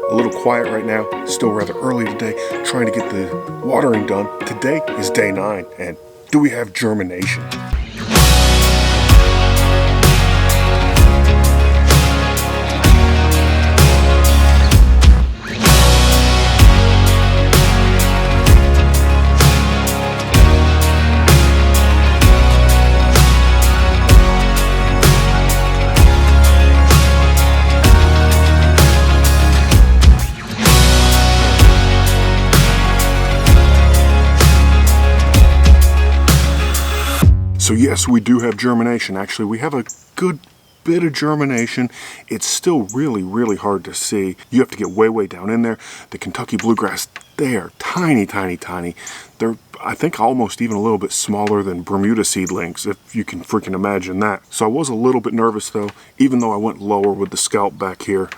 A little quiet right now, still rather early today, trying to get the watering done. Today is day 9, and do we have germination? So yes, we do have germination. Actually, we have a good bit of germination. It's still really, really hard to see. You have to get way, way down in there. The Kentucky Bluegrass, they are tiny, tiny, tiny. They're, I think, almost even a little bit smaller than Bermuda seedlings, if you can freaking imagine that. So I was a little bit nervous though, even though I went lower with the scalp back here,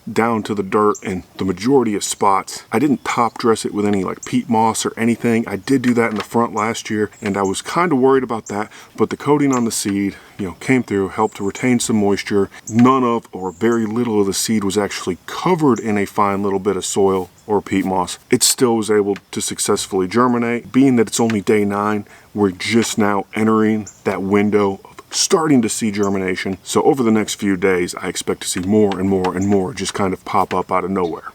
down to the dirt in the majority of spots. I didn't top dress it with any like peat moss or anything. I did do that in the front last year, and I was kind of worried about that, but the coating on the seed, came through, helped to retain some moisture. None of, or very little of the seed was actually covered in a fine little bit of soil or peat moss. It still was able to successfully germinate. Being that it's only day 9, we're just now entering that window of starting to see germination. So over the next few days, I expect to see more and more and more just kind of pop up out of nowhere.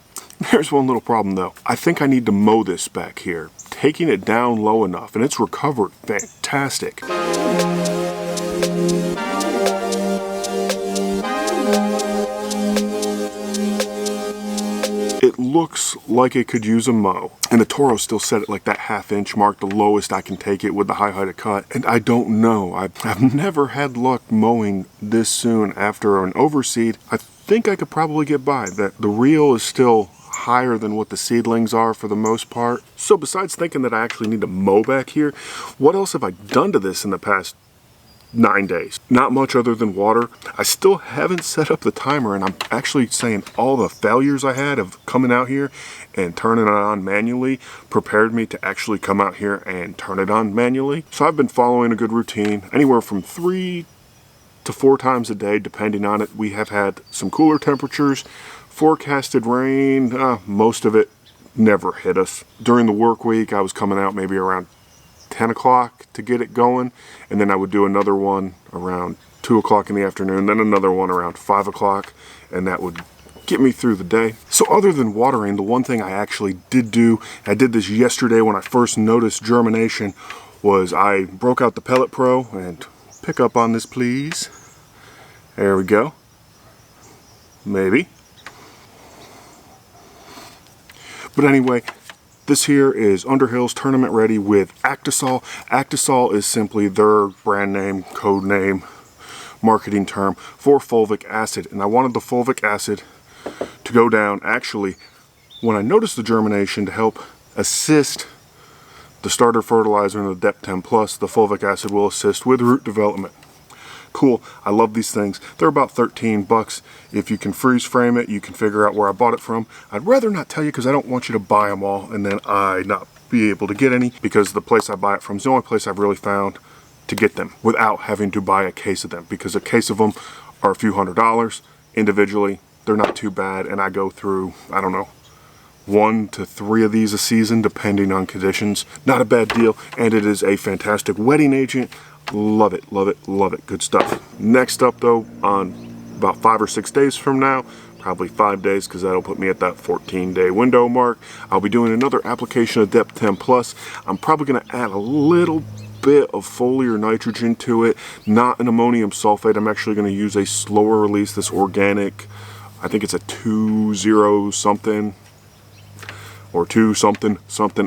There's one little problem though. I think I need to mow this back here, taking it down low enough, and it's recovered fantastic. It looks like it could use a mow, and the Toro still set it like that ½ inch mark, the lowest I can take it with the high height of cut. And I don't know, I've never had luck mowing this soon after an overseed. I think I could probably get by. That the reel is still higher than what the seedlings are for the most part. So besides thinking that I actually need to mow back here, what else have I done to this in the past 9 days? Not much other than water. I still haven't set up the timer, and I'm actually saying all the failures I had of coming out here and turning it on manually prepared me to actually come out here and turn it on manually. So I've been following a good routine, anywhere from 3 to 4 times a day depending on it. We have had some cooler temperatures, forecasted rain, most of it never hit us. During the work week I was coming out maybe around 10 o'clock to get it going, and then I would do another one around 2 o'clock in the afternoon, then another one around 5 o'clock, and that would get me through the day. So other than watering, the one thing I actually did do, I did this yesterday when I first noticed germination, was I broke out the Pellet Pro, and pick up on this please. There we go. Maybe. But anyway, this here is Underhill's Tournament Ready with Actisol. Actisol is simply their brand name, code name, marketing term for fulvic acid. And I wanted the fulvic acid to go down, actually, when I noticed the germination, to help assist the starter fertilizer and the Dep 10 Plus. The fulvic acid will assist with root development. Cool. I love these things. They're about 13 bucks. If you can freeze frame it, you can figure out where I bought it from. I'd rather not tell you because I don't want you to buy them all and then I not be able to get any, because the place I buy it from is the only place I've really found to get them without having to buy a case of them, because a case of them are a few $100. Individually, they're not too bad, and I go through, I don't know, 1 to 3 of these a season depending on conditions. Not a bad deal, and it is a fantastic wetting agent. Love it, love it, love it. Good stuff. Next up though, on about 5 or 6 days from now, probably 5 days, because that'll put me at that 14-day window mark, I'll be doing another application of Dep 10 Plus. I'm probably going to add a little bit of foliar nitrogen to it, not an ammonium sulfate. I'm actually going to use a slower release, this organic, I think it's a 2.0 something. or 2 something,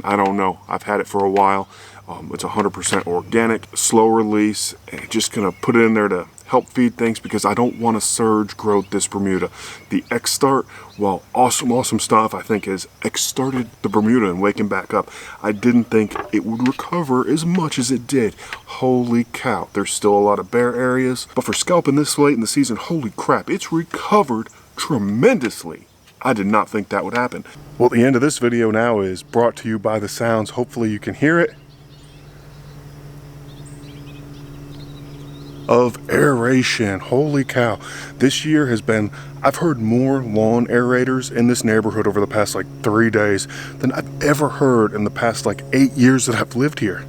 I don't know. I've had it for a while. It's 100% organic, slow release, and just gonna put it in there to help feed things because I don't want to surge growth this Bermuda. The X-Start, well, awesome stuff. I think has X-started the Bermuda and waking back up. I didn't think it would recover as much as it did. Holy cow, there's still a lot of bare areas, but for scalping this late in the season, holy crap, it's recovered tremendously. I did not think that would happen. Well, the end of this video now is brought to you by the sounds. Hopefully you can hear it. Of aeration. Holy cow. This year has been, I've heard more lawn aerators in this neighborhood over the past like 3 days than I've ever heard in the past like 8 years that I've lived here.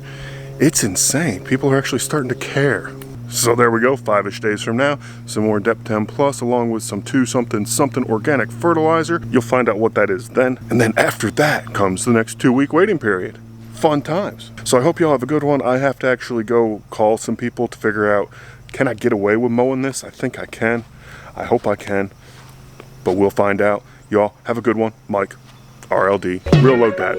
It's insane. People are actually starting to care. So there we go, 5-ish days from now, some more Dep 10 Plus along with some 2 something organic fertilizer. You'll find out what that is then. And then after that comes the next 2-week waiting period. Fun times. So I hope y'all have a good one. I have to actually go call some people to figure out, can I get away with mowing this? I think I can. I hope I can. But we'll find out. Y'all have a good one. Mike, RLD, Real Low Dad.